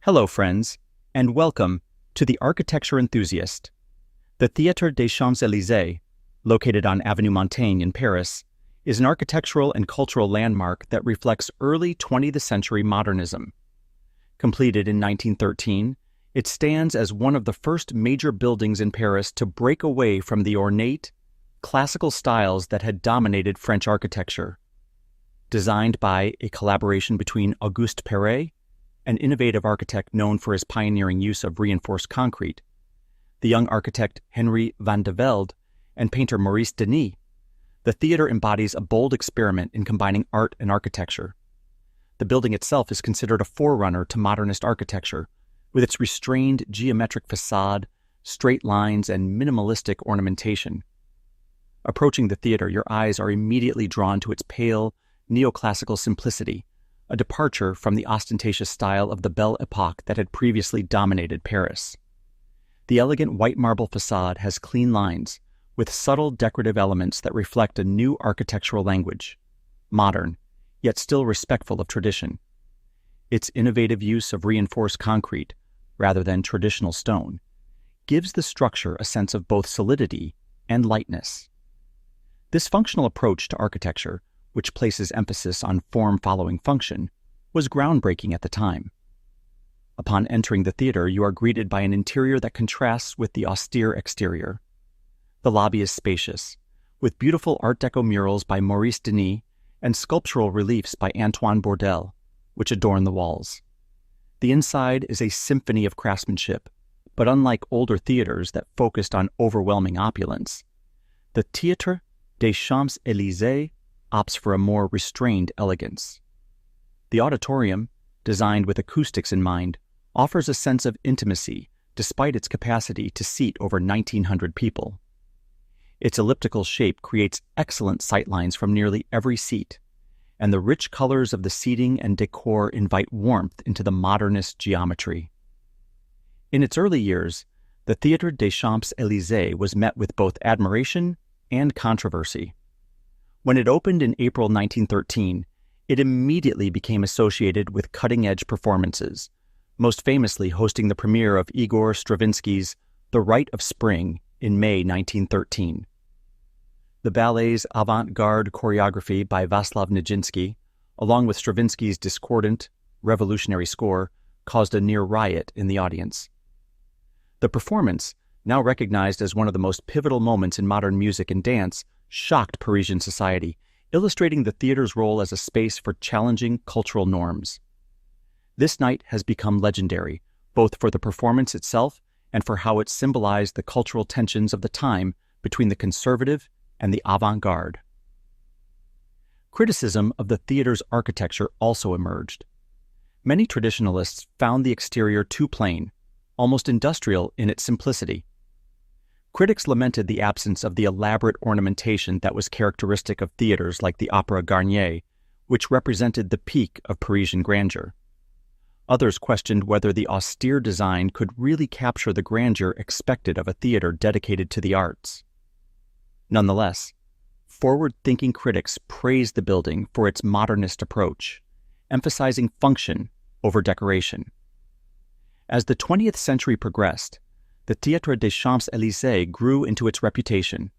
Hello, friends, and welcome to The Architecture Enthusiast. The Théâtre des Champs-Élysées, located on Avenue Montaigne in Paris, is an architectural and cultural landmark that reflects early 20th century modernism. Completed in 1913, it stands as one of the first major buildings in Paris to break away from the ornate, classical styles that had dominated French architecture. Designed by a collaboration between Auguste Perret, an innovative architect known for his pioneering use of reinforced concrete, the young architect Henri van de Velde, and painter Maurice Denis, the theater embodies a bold experiment in combining art and architecture. The building itself is considered a forerunner to modernist architecture, with its restrained geometric façade, straight lines, and minimalistic ornamentation. Approaching the theater, your eyes are immediately drawn to its pale, neoclassical simplicity, a departure from the ostentatious style of the Belle Époque that had previously dominated Paris. The elegant white marble facade has clean lines, with subtle decorative elements that reflect a new architectural language, modern, yet still respectful of tradition. Its innovative use of reinforced concrete, rather than traditional stone, gives the structure a sense of both solidity and lightness. This functional approach to architecture, which places emphasis on form following function, was groundbreaking at the time. Upon entering the theater, you are greeted by an interior that contrasts with the austere exterior. The lobby is spacious, with beautiful Art Deco murals by Maurice Denis and sculptural reliefs by Antoine Bourdelle, which adorn the walls. The inside is a symphony of craftsmanship, but unlike older theaters that focused on overwhelming opulence, the Théâtre des Champs-Élysées opts for a more restrained elegance. The auditorium, designed with acoustics in mind, offers a sense of intimacy despite its capacity to seat over 1,900 people. Its elliptical shape creates excellent sightlines from nearly every seat, and the rich colors of the seating and decor invite warmth into the modernist geometry. In its early years, the Théâtre des Champs-Élysées was met with both admiration and controversy. When it opened in April 1913, it immediately became associated with cutting-edge performances, most famously hosting the premiere of Igor Stravinsky's The Rite of Spring in May 1913. The ballet's avant-garde choreography by Václav Nijinsky, along with Stravinsky's discordant, revolutionary score, caused a near riot in the audience. The performance, now recognized as one of the most pivotal moments in modern music and dance, shocked Parisian society, illustrating the theater's role as a space for challenging cultural norms. This night has become legendary, both for the performance itself and for how it symbolized the cultural tensions of the time between the conservative and the avant-garde. Criticism of the theater's architecture also emerged. Many traditionalists found the exterior too plain, almost industrial in its simplicity. Critics lamented the absence of the elaborate ornamentation that was characteristic of theaters like the Opéra Garnier, which represented the peak of Parisian grandeur. Others questioned whether the austere design could really capture the grandeur expected of a theater dedicated to the arts. Nonetheless, forward-thinking critics praised the building for its modernist approach, emphasizing function over decoration. As the 20th century progressed, the Théâtre des Champs-Élysées grew into its reputation.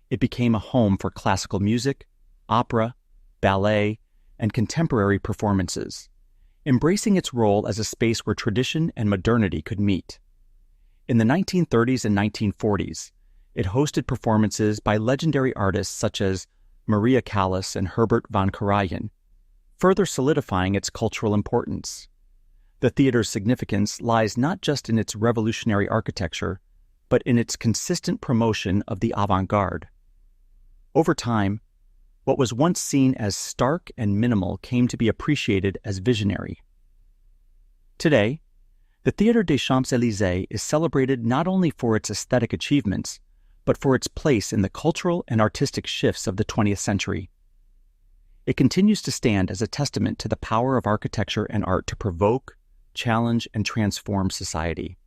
It became a home for classical music, opera, ballet, and contemporary performances, embracing its role as a space where tradition and modernity could meet. In the 1930s and 1940s, it hosted performances by legendary artists such as Maria Callas and Herbert von Karajan, further solidifying its cultural importance. The theater's significance lies not just in its revolutionary architecture, but in its consistent promotion of the avant-garde. Over time, what was once seen as stark and minimal came to be appreciated as visionary. Today, the Théâtre des Champs-Élysées is celebrated not only for its aesthetic achievements, but for its place in the cultural and artistic shifts of the 20th century. It continues to stand as a testament to the power of architecture and art to provoke, challenge, and transform society.